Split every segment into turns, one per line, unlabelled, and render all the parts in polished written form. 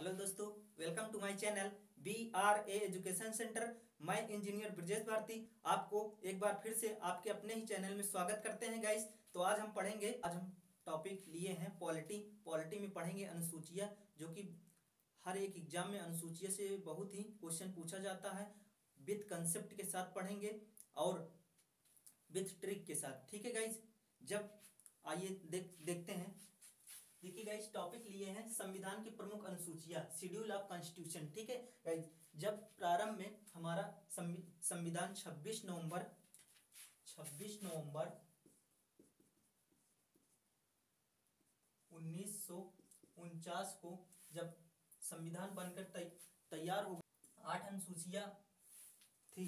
Hello दोस्तों, welcome to my channel BRA education centre. मैं engineer Brajesh Bharti आपको एक बार फिर से आपके अपने ही चैनल में स्वागत करते हैं गाइस। तो आज हम टॉपिक लिए हैं पॉलिटी में पढ़ेंगे अनुसूचियाँ, जो कि हर एक एग्जाम में अनुसूचिया से बहुत ही क्वेश्चन पूछा जाता है। विथ कंसेप्ट के साथ पढ़ेंगे और विथ ट्रिक के साथ, ठीक है गाइस। जब आइए देखते हैं। देखिए गाइस, टॉपिक लिए हैं संविधान की प्रमुख अनुसूचियां, शेड्यूल ऑफ कॉन्स्टिट्यूशन, ठीक है गाइस। जब प्रारंभ में हमारा संविधान 26 नवंबर 1949 को जब संविधान बनकर तैयार हो, 8 अनुसूचियां थी,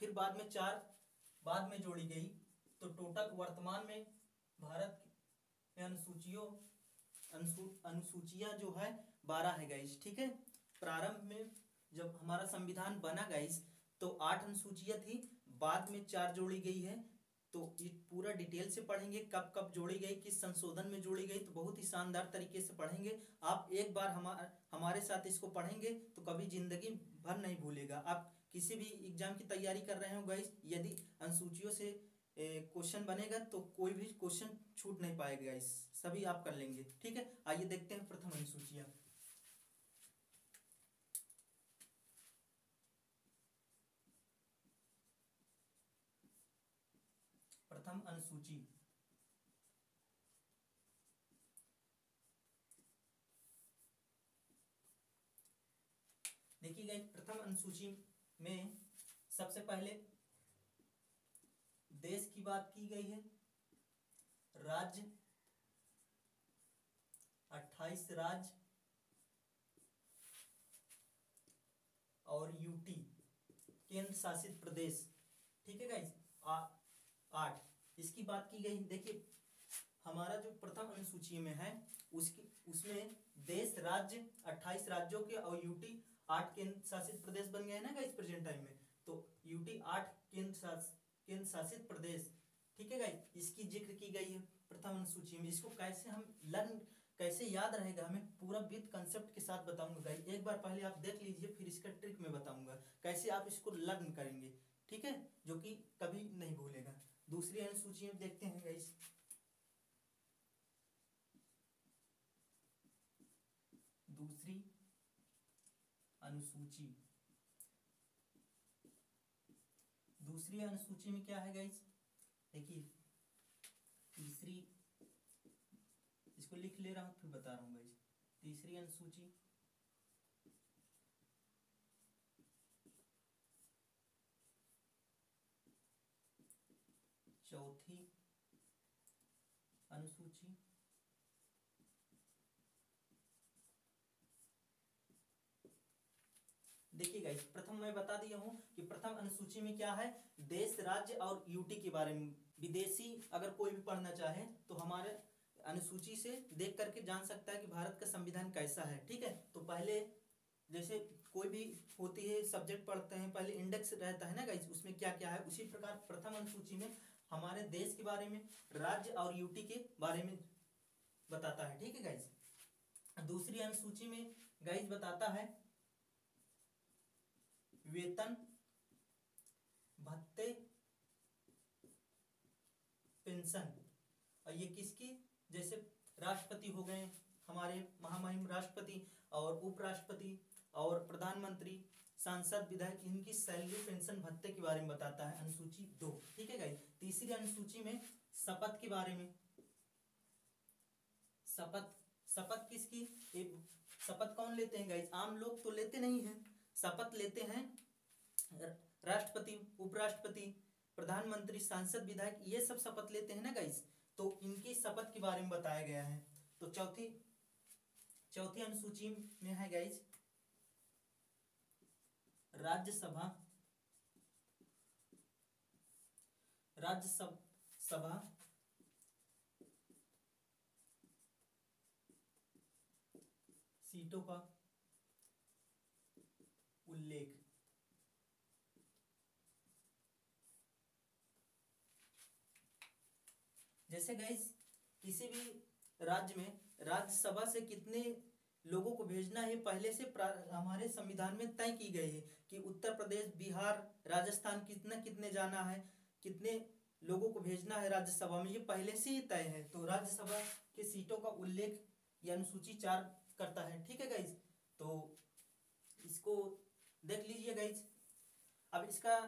फिर बाद में 4 बाद में जोड़ी गई, तो टोटल वर्तमान में भारत में अनुसूचियां जो है 12 है गाइस, ठीक है। प्रारंभ में जब हमारा संविधान बना गाइस तो 8 अनुसूचियां थी, बाद में 4 जोड़ी गई है। तो ये पूरा डिटेल से पढ़ेंगे, कब कब जोड़ी गई, किस संशोधन में जोड़ी गई, तो बहुत ही शानदार तरीके से पढ़ेंगे। आप एक बार हमारे साथ इसको पढ़ेंगे तो कभी जिंदगी भर नहीं भूलेगा। आप किसी भी एग्जाम की तैयारी कर रहे हो गाइस, यदि अनुसूचियों से क्वेश्चन बनेगा तो कोई भी क्वेश्चन छूट नहीं पाएगा गाइस, सभी आप कर लेंगे, ठीक है। आइए देखते हैं प्रथम अनुसूचियां। प्रथम अनुसूची, देखिए गाइस, प्रथम अनुसूची में सबसे पहले देश की बात की गई है। राज्य 28 राज्य और यूटी केंद्र शासित प्रदेश, ठीक है गाइस, 8 इसकी बात की गई। देखिए हमारा जो प्रथम अनुसूची में है उसमें देश राज्य 28 राज्यों के और यूटी 8 केंद्र शासित प्रदेश बन गए हैं ना गाइस प्रेजेंट टाइम में। तो यूटी 8 केंद्र शासित प्रदेश, ठीक है गाइस, इसकी जिक्र की गई है प्रथम अनुसूची में। इसको कैसे हम कैसे याद रहेगा, हमें पूरा विद कंसेप्ट के साथ बताऊंगा गाइस। एक बार पहले आप देख लीजिए, फिर इसका ट्रिक में बताऊंगा कैसे आप इसको लर्न करेंगे, ठीक है, जो कि कभी नहीं भूलेगा। दूसरी अनुसूची में देखते हैं गाइस। दूसरी अनुसूची में क्या है गाइस, देखिए तीसरी, इसको लिख ले रहा हूं फिर बता रहा हूं गाइस। तीसरी अनुसूची, चौथी अनुसूची, देखिए गाइस, प्रथम मैं बता दिया हूं कि प्रथम अनुसूची में क्या है, देश राज्य और यूटी के बारे में। विदेशी अगर कोई भी पढ़ना चाहे तो हमारे अनुसूची से देख करके जान सकता है कि भारत का संविधान कैसा है, ठीक है। तो पहले जैसे कोई भी होती है सब्जेक्ट पढ़ते हैं, पहले इंडेक्स रहता है ना गाइस, उसमें क्या क्या है, उसी प्रकार प्रथम अनुसूची में हमारे देश के बारे में, राज्य और यूटी के बारे में बताता है, ठीक है गाइस। दूसरी अनुसूची में गाइस बताता है वेतन भत्ते पेंशन, और ये किसकी, जैसे राष्ट्रपति हो गए हमारे महामहिम राष्ट्रपति, और उपराष्ट्रपति और प्रधानमंत्री, सांसद, विधायक, इनकी सैलरी पेंशन भत्ते के बारे में बताता है अनुसूची 2, ठीक है गाइस। तीसरी अनुसूची में शपथ के बारे में, शपथ किसकी, शपथ कौन लेते हैं गाइस, आम लोग तो लेते नहीं हैं। शपथ लेते हैं राष्ट्रपति, उपराष्ट्रपति, प्रधानमंत्री, सांसद, विधायक, ये सब शपथ लेते हैं ना गाइस। तो इनकी शपथ के बारे में बताया गया है। तो चौथी अनुसूची में है गाइस राज्यसभा सीटों का उल्लेख। जैसे गाइस किसी भी राज्य में राज्यसभा से कितने लोगों को भेजना है पहले से हमारे संविधान में तय की गई है कि उत्तर प्रदेश, बिहार, राजस्थान कितने कितने जाना है, कितने लोगों को भेजना है राज्यसभा में, ये पहले से ही तय है। तो राज्यसभा के सीटों का उल्लेख ये अनुसूची 4 करता है। ठीक है गाइज, तो इसको देख लीजिए गाइज। अब इसका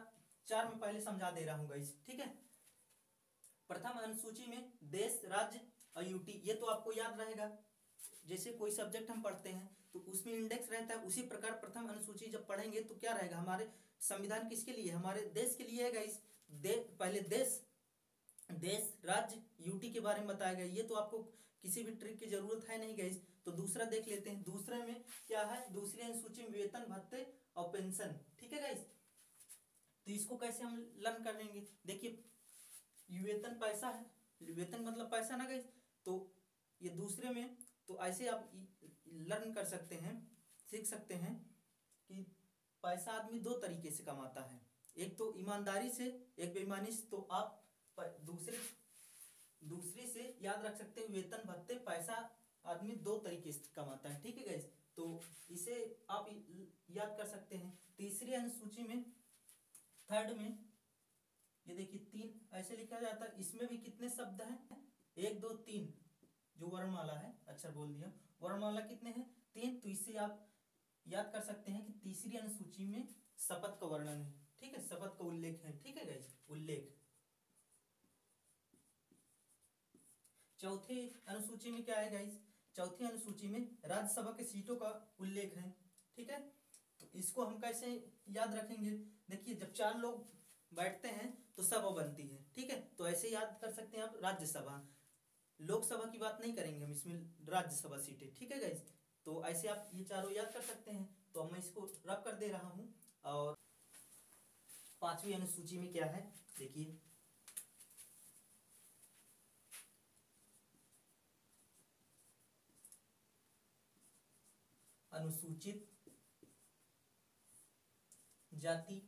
4 में पहले समझा दे रहा हूँ गाइज। ठीक है, प्रथम अनुसूची में देश, राज्य और यूटी, ये तो आपको याद रहेगा। जैसे कोई सब्जेक्ट हम पढ़ते हैं तो उसमें इंडेक्स रहता है, उसी प्रकार प्रथम अनुसूची जब पढ़ेंगे तो क्या रहेगा, हमारे संविधान किसके लिए, हमारे देश के लिए है गाइस। पहले देश, राज्य, यूटी के बारे में बताया गया। ये तो आपको किसी भी ट्रिक की जरूरत है नहीं गाइस। तो दूसरा देख लेते हैं। दूसरे में क्या है, दूसरी अनुसूची में वेतन, भत्ते और पेंशन। ठीक है गाइस, तो इसको कैसे हम लर्न कर लेंगे। देखिए, वेतन पैसा है, वेतन मतलब पैसा ना गाइस। तो ये दूसरे में, तो ऐसे आप लर्न कर सकते हैं, सीख सकते हैं कि पैसा आदमी 2 तरीके से कमाता है, एक तो ईमानदारी से, एक बेईमानी से। तो आप दूसरे से याद रख सकते हैं, वेतन, भत्ते, पैसा आदमी 2 तरीके से कमाता है। ठीक है गाइस, तो इसे आप याद कर सकते हैं। तीसरी अनुसूची में, थर्ड में, ये देखिए 3 ऐसे लिखा जाता है। इसमें भी कितने शब्द हैं, 1 2 3, जो वर्णमाला है, अक्षर बोल दिया, वर्णमाला कितने हैं, 3। तो इससे आप याद कर सकते हैं कि तीसरी अनुसूची में शपथ का वर्णन है। ठीक है, शपथ का उल्लेख है। ठीक है गाइस, उल्लेख। चौथी अनुसूची में क्या है गाइस, चौथी अनुसूची में राज्यसभा के सीटों का उल्लेख है। ठीक है, तो इसको हम कैसे याद रखेंगे। देखिए, जब 4 लोग बैठते हैं तो सभा बनती है। ठीक है, तो ऐसे याद कर सकते हैं आप राज्यसभा, लोकसभा की बात नहीं करेंगे हम इसमें, राज्यसभा सीटें। ठीक है गाइस, तो ऐसे आप ये चारों याद कर सकते हैं। तो मैं इसको रब कर दे रहा हूँ। और 5वीं अनुसूची में क्या है, देखिए, अनुसूचित जाति,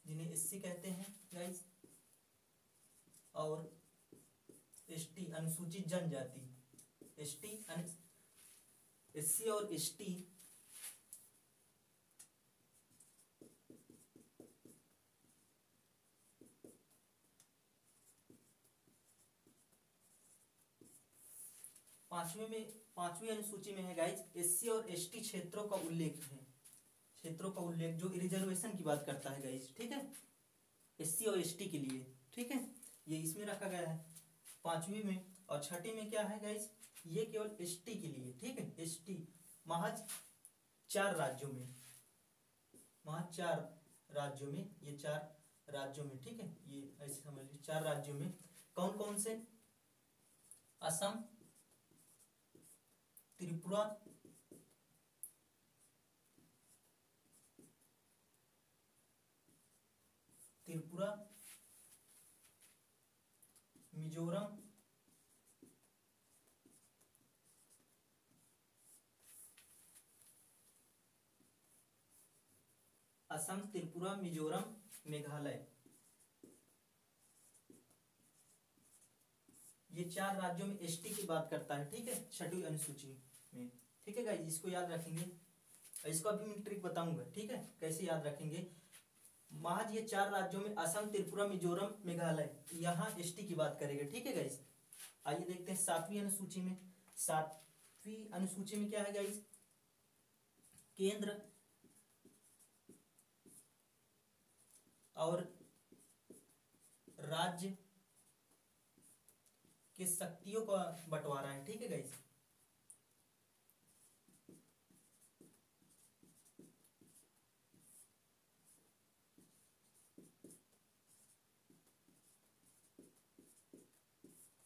जिन्हें एससी कहते हैं गाइस, और एसटी, अनुसूचित जनजाति। एससी और एसटी पांचवी अनुसूची में है गाइस, एससी और एसटी क्षेत्रों का उल्लेख है। क्षेत्रों का उल्लेख जो रिजर्वेशन की बात करता है गाइस। ठीक है, एससी और एसटी के लिए। ठीक है, ये इसमें रखा गया है 5वीं में। और 6ठी में क्या है गाइस, ये केवल एसटी के लिए। ठीक है, एसटी महज 4 राज्यों में, महज 4 राज्यों में, ये 4 राज्यों में। ठीक है, ये ऐसे समझ लीजिए 4 राज्यों में। कौन कौन से, असम, त्रिपुरा, मिजोरम, असम, त्रिपुरा, मिजोरम, मेघालय, ये 4 राज्यों में एसटी की बात करता है। ठीक है, 6वीं अनुसूची में। ठीक है गाइस, इसको याद रखेंगे। इसको अभी मैं ट्रिक बताऊंगा। ठीक है, कैसे याद रखेंगे। महज ये 4 राज्यों में, असम, त्रिपुरा, मिजोरम, मेघालय, यहाँ एसटी की बात करेंगे। ठीक है गाइस, आइए देखते हैं 7वीं अनुसूची में। 7वीं अनुसूची में क्या है गाइस, केंद्र और राज्य के शक्तियों का बंटवारा है। ठीक है गाइस,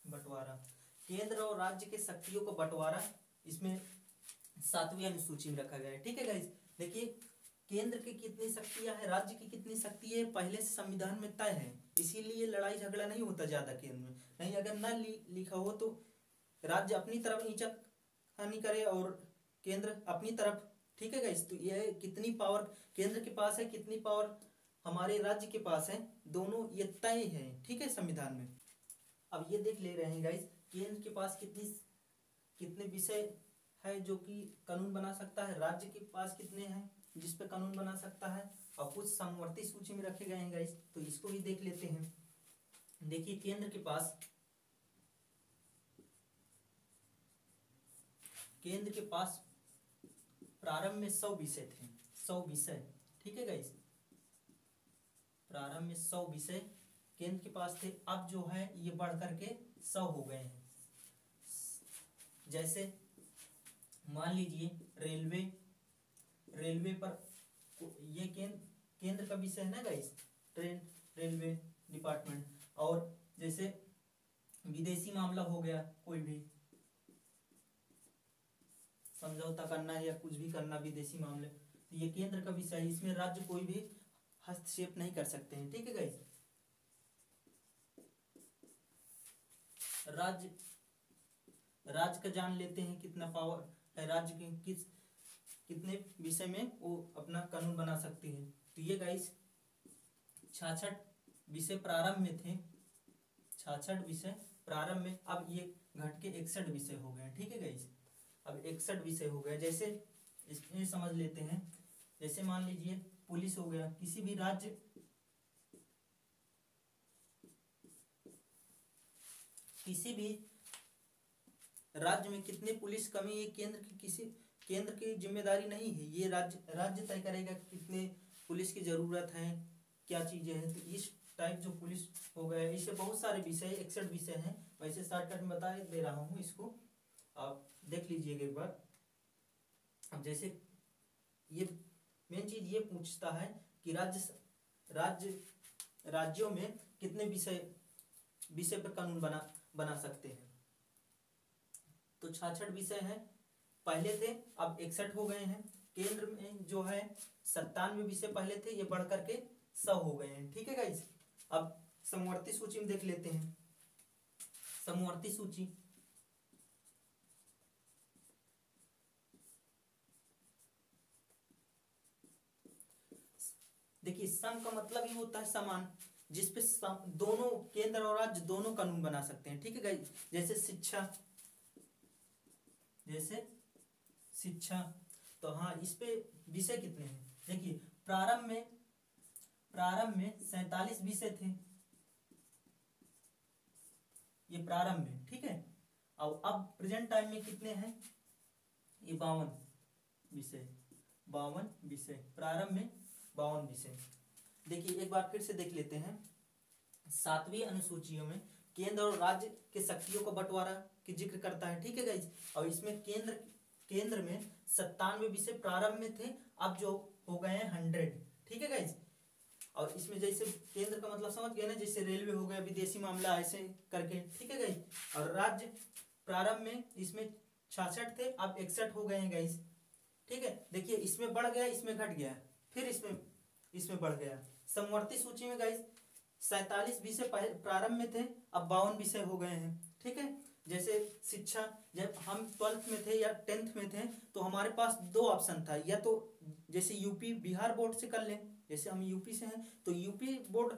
बंटवारा, केंद्र और राज्य के शक्तियों को बंटवारा इसमें 7वीं अनुसूची में रखा गया है। ठीक है गाइस, देखिए, केंद्र की कितनी शक्तियां हैं, राज्य की कितनी शक्ति है, पहले से संविधान में तय है। इसीलिए लड़ाई झगड़ा नहीं होता ज्यादा केंद्र में। नहीं, अगर ना लिखा हो तो राज्य अपनी तरफ नीचा हानि करे और केंद्र अपनी तरफ। ठीक है गाइस, तो ये कितनी पावर केंद्र के पास है, कितनी पावर हमारे राज्य के पास है, दोनों ये तय है। ठीक है, संविधान में। अब ये देख ले रहे हैं गाइस, केंद्र के पास कितने विषय है जो कि कानून बना सकता है, राज्य के पास कितने हैं जिस पे कानून बना सकता है, और कुछ समवर्ती सूची में रखे गए हैं गाइस, तो इसको भी देख लेते हैं। देखिए केंद्र के पास प्रारंभ में 100 विषय थे, 100 विषय, ठीक है गाइस, प्रारंभ में 100 विषय केंद्र के पास थे। अब जो है ये बढ़ करके 100 हो गए हैं। जैसे मान लीजिए रेलवे पर ये केंद्र का विषय है ना गाइस, ट्रेन रेलवे डिपार्टमेंट। और जैसे विदेशी मामला हो गया, कोई भी समझौता करना है या कुछ भी करना विदेशी मामले, तो ये केंद्र का विषय है, इसमें राज्य कोई भी हस्तक्षेप नहीं कर सकते हैं, ठीक है गाइस। राज्य का जान लेते हैं कितना पावर है राज्य के, कितने विषय में वो अपना कानून बना सकती है। तो ये गाइस 66 विषय प्रारंभ में थे, 66 विषय प्रारंभ में, अब ये घट के 61 विषय हो गए, ठीक है गाइस, अब 61 विषय हो गए। जैसे इसमें समझ लेते हैं, जैसे मान लीजिए पुलिस हो गया, किसी भी राज्य में कितने पुलिस कमी, ये केंद्र की जिम्मेदारी नहीं है, ये राज्य तय करेगा कितने पुलिस की जरूरत है, क्या चीजें हैं। तो इस टाइप जो पुलिस हो गया, इससे बहुत सारे विषय 61 विषय हैं, वैसे शॉर्टकट में बता दे रहा हूँ, इसको आप देख लीजिएगा एक बार। अब जैसे ये मेन चीज ये पूछता है कि राज्यों में कितने विषय पर कानून बना सकते हैं। तो 66 विषय हैं, पहले थे, अब 61 हो गए हैं। केंद्र में जो है 97 विषय पहले थे, ये बढ़ करके 100 हो गए हैं, ठीक है गाइस। अब समवर्ती सूची में देख लेते हैं। समवर्ती सूची देखिए, सम का मतलब ही होता है समान, जिसपे दोनों केंद्र और राज्य दोनों कानून बना सकते हैं, ठीक है गाइस। जैसे शिक्षा, तो हाँ, इस पे विषय कितने हैं देखिए, प्रारंभ में 47 विषय थे, ये प्रारंभ में, ठीक है। अब प्रेजेंट टाइम में कितने हैं, ये 52 विषय, प्रारंभ में 52 विषय। देखिए एक बार फिर से देख लेते हैं, 7वीं अनुसूचियों में केंद्र और राज्य के शक्तियों को बंटवारा की जिक्र करता है, ठीक है गाइस। और इसमें केंद्र में 97 विषय प्रारंभ में थे, अब जो हो गए हैं 100, ठीक है गाइस। और इसमें जैसे केंद्र का मतलब समझ गए ना, जैसे रेलवे हो गया, विदेशी मामला, ऐसे करके, ठीक है गाइस। और राज्य प्रारंभ में इसमें 66 थे, अब 61 हो गए हैं गाइस, ठीक है। देखिए इसमें बढ़ गया, इसमें घट गया, फिर इसमें बढ़ गया। समवर्ती सूची में गाइस 47 विषय प्रारंभ में थे, अब 52 विषय हो गए हैं, ठीक है। जैसे शिक्षा, जब हम 12th में थे या 10th में थे, तो हमारे पास 2 ऑप्शन था, या तो जैसे यूपी बिहार बोर्ड से कर लें, जैसे हम यूपी से हैं तो यूपी बोर्ड,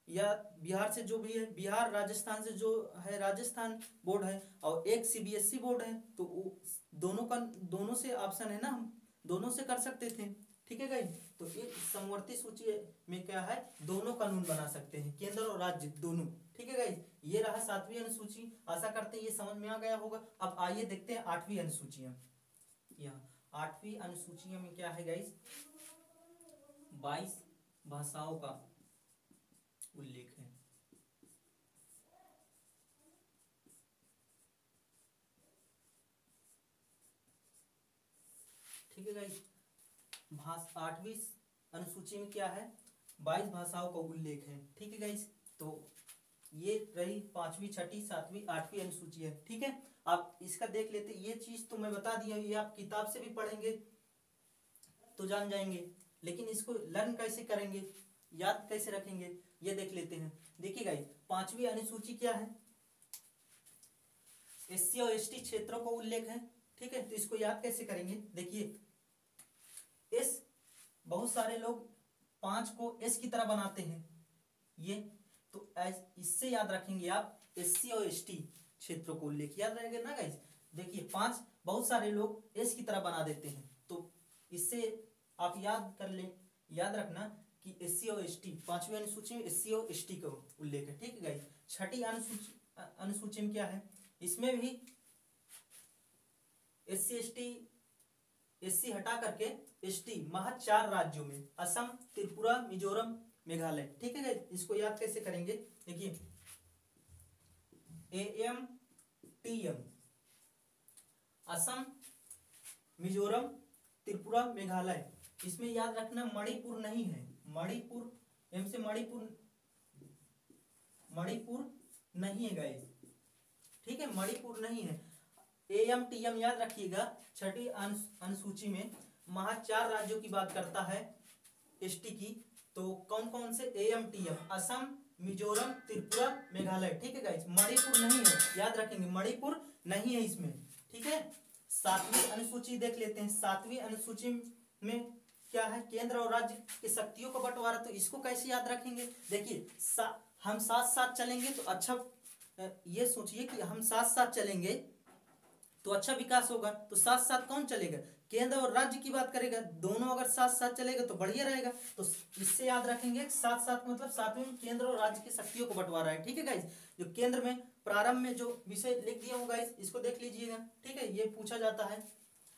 या बिहार से जो भी है बिहार, राजस्थान से जो है राजस्थान बोर्ड है, और एक सीबीएसई बोर्ड है, तो दोनों से ऑप्शन है ना, हम दोनों से कर सकते थे, ठीक है गाइस। तो एक समवर्ती सूची में क्या है, दोनों कानून बना सकते हैं, केंद्र और राज्य दोनों, ठीक है गाइस। ये रहा 7वीं अनुसूची, आशा करते हैं ये समझ में आ गया होगा। अब आइए देखते हैं 8वीं अनुसूचियां। यहाँ 8वीं अनुसूचियों में क्या है गाइस, 22 भाषाओं का उल्लेख है, ठीक है गाइस। 8वीं अनुसूची में क्या है, 22 भाषाओं का उल्लेख है, ठीक है गाइस। तो ये रही 5वीं, 6वीं, 7वीं, 8वीं अनुसूची है, ठीक है। आप इसका देख लेते, ये चीज तो मैं बता दिया, ये आप किताब से भी पढ़ेंगे तो जान जाएंगे, लेकिन इसको लर्न कैसे करेंगे, याद कैसे रखेंगे, ये देख लेते हैं। देखिए गाइस, 5वीं अनुसूची क्या है, एससी और एसटी क्षेत्रों का उल्लेख है, ठीक है। तो इसको याद कैसे करेंगे, देखिए एस, बहुत सारे लोग 5 को एस की तरह बनाते हैं, ये तो इससे याद रखेंगे आप, एससी और एसटी क्षेत्रों को उल्लेख, याद रहेगा ना गाइस। देखिए 5 बहुत सारे लोग एस की तरह बना देते हैं। तो इससे आप याद कर ले, याद रखना कि एससी और एसटी, पांचवी अनुसूची में एससी और एसटी का उल्लेख है। ठीक है गाइस, छठी अनुसूची में क्या है, इसमें भी एससी एसटी, एससी हटा करके एसटी महज 4 राज्यों में, असम, त्रिपुरा, मिजोरम, मेघालय। ठीक है गाइस, इसको याद कैसे करेंगे, देखिए एएम टीएम, असम, मिजोरम, त्रिपुरा, मेघालय। इसमें याद रखना मणिपुर नहीं है, मणिपुर एम से मणिपुर, मणिपुर नहीं है गाइस। ठीक है, मणिपुर नहीं है। एएम टीएम याद रखिएगा, छठी अनुसूची में महज 4 राज्यों की बात करता है एसटी की। तो कौन कौन से, एएम टीएम, असम, मिजोरम, त्रिपुरा, मेघालय। ठीक है गाइस, मणिपुर नहीं है, याद रखेंगे मणिपुर नहीं है इसमें। ठीक है, 7वीं अनुसूची देख लेते हैं। 7वीं अनुसूची में क्या है, केंद्र और राज्य की शक्तियों का बंटवारा। तो इसको कैसे याद रखेंगे, देखिए हम साथ साथ चलेंगे तो अच्छा, ये सोचिए कि हम साथ साथ चलेंगे तो अच्छा विकास होगा। तो साथ साथ कौन चलेगा, केंद्र और राज्य की बात करेगा, दोनों अगर साथ साथ चलेगा तो बढ़िया रहेगा। तो इससे याद रखेंगे साथ साथ मतलब 7वीं में केंद्र और राज्य की शक्तियों को बंटवारा है। ठीक है गाइस, जो केंद्र में प्रारंभ में जो विषय लिख दिया हूँ गाइस, इसको देख लीजिएगा। ठीक है, ये पूछा जाता है।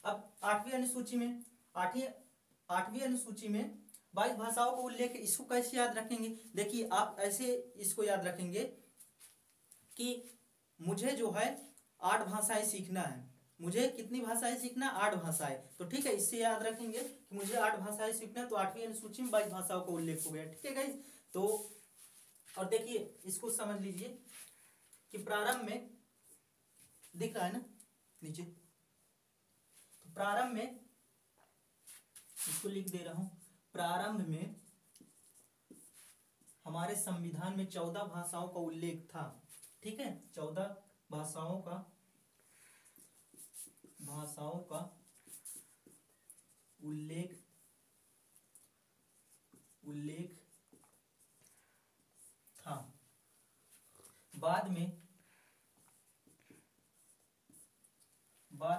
अब 8वीं अनुसूची में, 8वीं अनुसूची में 22 भाषाओं का उल्लेख है। इसको कैसे याद रखेंगे, देखिए आप ऐसे इसको याद रखेंगे कि मुझे जो है 8 भाषाएं सीखना है। मुझे कितनी भाषाएं सीखना, 8 भाषाएं। तो ठीक है, इससे याद रखेंगे कि मुझे 8 भाषाएं सीखना है। तो 8वीं अनुसूची में 22 भाषाओं का उल्लेख हो गया। ठीक है गाइस, तो और देखिए इसको समझ लीजिए कि प्रारंभ में दिख रहा है ना नीचे, तो प्रारंभ में इसको लिख दे रहा हूं, प्रारंभ में हमारे संविधान में 14 भाषाओं का उल्लेख था। ठीक है, 14 भाषाओं का उल्लेख था। बाद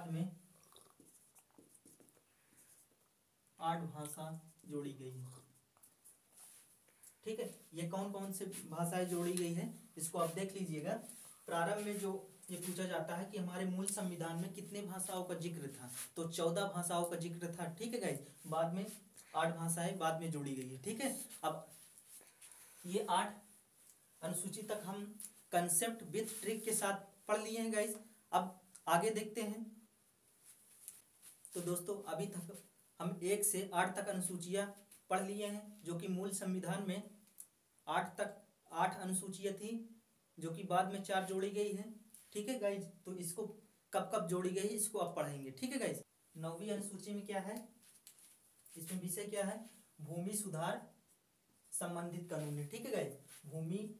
में 8 भाषा जोड़ी गई है। ठीक है, ये कौन कौन से भाषाएं जोड़ी गई है इसको आप देख लीजिएगा। प्रारंभ में जो ये पूछा जाता है कि हमारे मूल संविधान में कितने भाषाओं का जिक्र था, तो 14 भाषाओं का जिक्र था। ठीक है गाइस, बाद में 8 भाषाएं बाद में जोड़ी गई है। ठीक है, अब ये 8 अनुसूची तक हम कंसेप्ट विथ ट्रिक के साथ पढ़ लिए हैं गाइस। अब आगे देखते हैं। तो दोस्तों अभी तक हम 1 से 8 तक अनुसूचियां पढ़ लिए हैं, जो कि मूल संविधान में 8 अनुसूचियां थी, जो कि बाद में 4 जोड़ी गई है। ठीक है गाइज, तो इसको कब कब जोड़ी गई इसको आप पढ़ेंगे। ठीक है गाइज, 9वीं अनुसूची में क्या है, इसमें विषय क्या है, भूमि सुधार संबंधित कानून है। ठीक है गाइज, भूमि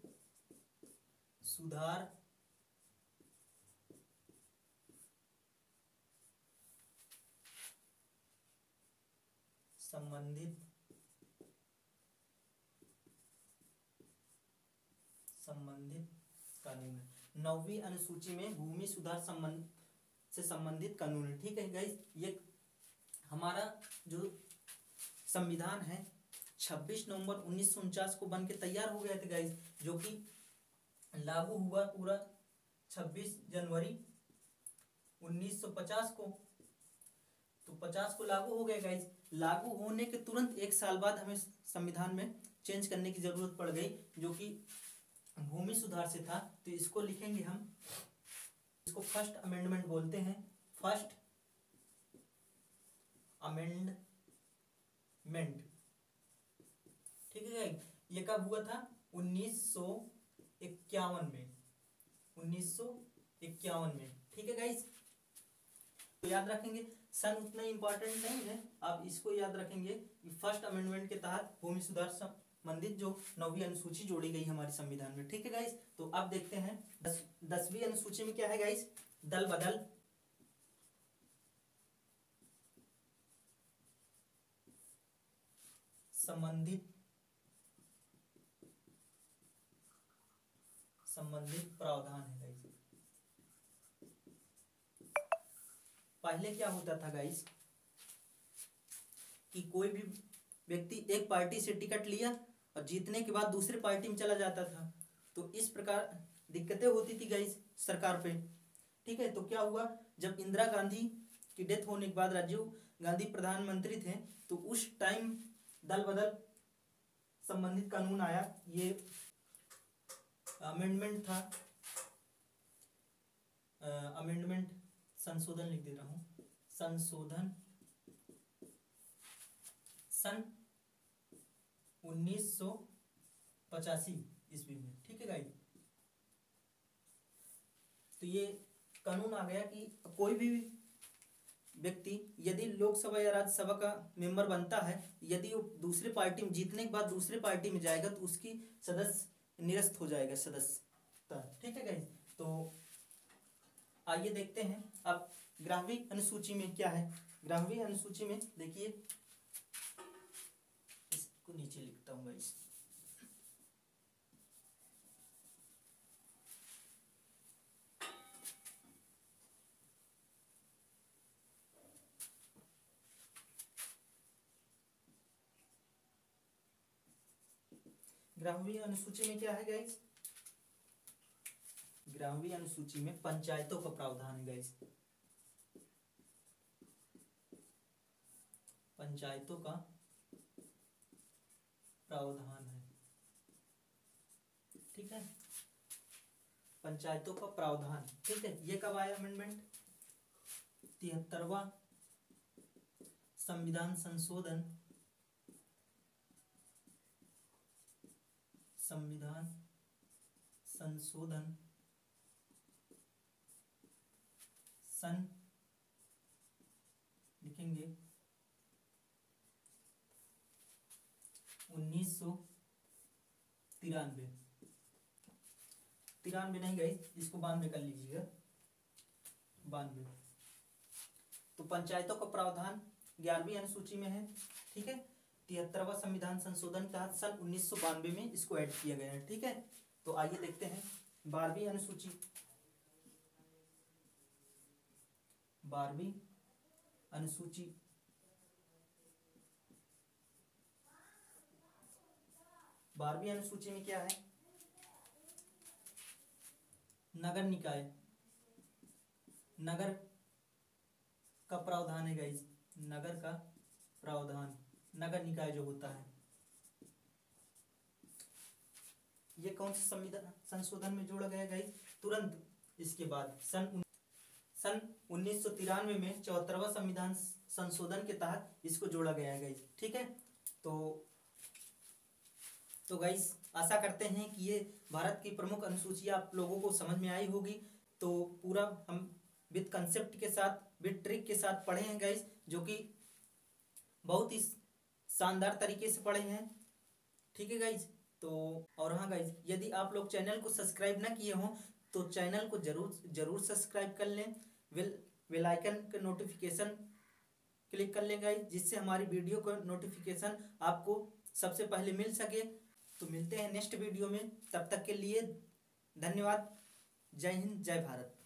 सुधार संबंधित कानून है। 9वीं अनुसूची में भूमि सुधार से संबंधित कानून है। ठीक है गाइस, ये हमारा जो संविधान है 26 नवंबर 1949 को बन के तैयार हो गया था गाइस, जो कि लागू हुआ पूरा 26 जनवरी 1950 को। तो 50 को लागू हो गया गाइस। लागू होने के तुरंत 1 साल बाद हमें संविधान में चेंज करने की जरूरत पड़ गई, जो कि भूमि सुधार से था। तो इसको लिखेंगे हम, इसको फर्स्ट अमेंडमेंट बोलते हैं, फर्स्ट अमेंडमेंट। ठीक है, ये कब हुआ था, 1951 में, 1951 में। ठीक है गाइस, तो याद रखेंगे, सन उतना इंपॉर्टेंट नहीं है, आप इसको याद रखेंगे कि फर्स्ट अमेंडमेंट के तहत भूमि सुधार संबंधित जो 9वीं अनुसूची जोड़ी गई हमारे संविधान में। ठीक है गाइस, तो अब देखते हैं 10वीं अनुसूची में क्या है गाइस, दल बदल संबंधित प्रावधान है गाइस। पहले क्या होता था गाइस कि कोई भी व्यक्ति एक पार्टी से टिकट लिया और जीतने के बाद दूसरे पार्टी में चला जाता था, तो इस प्रकार दिक्कतें होती थी गाइस सरकार पे। ठीक है, तो क्या हुआ, जब इंदिरा गांधी की डेथ होने के बाद राजीव गांधी प्रधानमंत्री थे, तो उस टाइम दल बदल संबंधित कानून आया। ये अमेंडमेंट था, अमेंडमेंट संशोधन लिख दे रहा हूँ, संशोधन सन 1985 ईस्वी में। ठीक है गाइस, तो ये कानून आ गया कि कोई भी व्यक्ति यदि लोकसभा या राज्यसभा का मेंबर बनता है, यदि वो दूसरे पार्टी में जीतने के बाद दूसरे पार्टी में जाएगा तो उसकी सदस्य निरस्त हो जाएगा सदस्यता। ठीक है गाइस, तो आइए देखते हैं अब 11वीं अनुसूची में क्या है। 11वीं अनुसूची में देखिए, इसको नीचे लिखता हूँ गाइस। ग्रामीण अनुसूची में क्या है गाइस, 11वीं अनुसूची में पंचायतों का प्रावधान है गाइस, पंचायतों का प्रावधान है। ठीक है, पंचायतों का प्रावधान। ठीक है, ये कब आया अमेंडमेंट, 73वां संविधान संशोधन, संविधान संशोधन सन लिखेंगे 1993, 93 नहीं गई, इसको 92 कर लीजिएगा, 92। तो पंचायतों का प्रावधान 11वीं अनुसूची में है। ठीक है, 73वां संविधान संशोधन के तहत सन 1992 में इसको ऐड किया गया है। ठीक है, तो आइए देखते हैं 12वीं अनुसूची। 12वीं अनुसूची, बारहवीं अनुसूची में क्या है, नगर निकाय, नगर का प्रावधान है गाइस, नगर का प्रावधान, नगर निकाय जो होता है, ये कौन से संविधान संशोधन में जोड़ा गया गाइस, तुरंत इसके बाद सन 1993 में 74वां संविधान संशोधन के तहत इसको जोड़ा गया है गाइस। ठीक है, तो गाइस आशा करते हैं कि ये भारत की प्रमुख अनुसूचियां आप लोगों को समझ में आई होगी। तो पूरा हम विद कंसेप्ट के साथ, विद ट्रिक के साथ पढ़े हैं गाइस, जो कि बहुत ही शानदार तरीके से पढ़े हैं। ठीक है गाइस, तो और हाँ गाइस, यदि आप लोग चैनल को सब्सक्राइब ना किए हों तो चैनल को जरूर सब्सक्राइब कर लें, बेल आइकन के नोटिफिकेशन क्लिक कर लें गाइस, जिससे हमारी वीडियो का नोटिफिकेशन आपको सबसे पहले मिल सके। तो मिलते हैं नेक्स्ट वीडियो में, तब तक के लिए धन्यवाद। जय हिंद, जय भारत।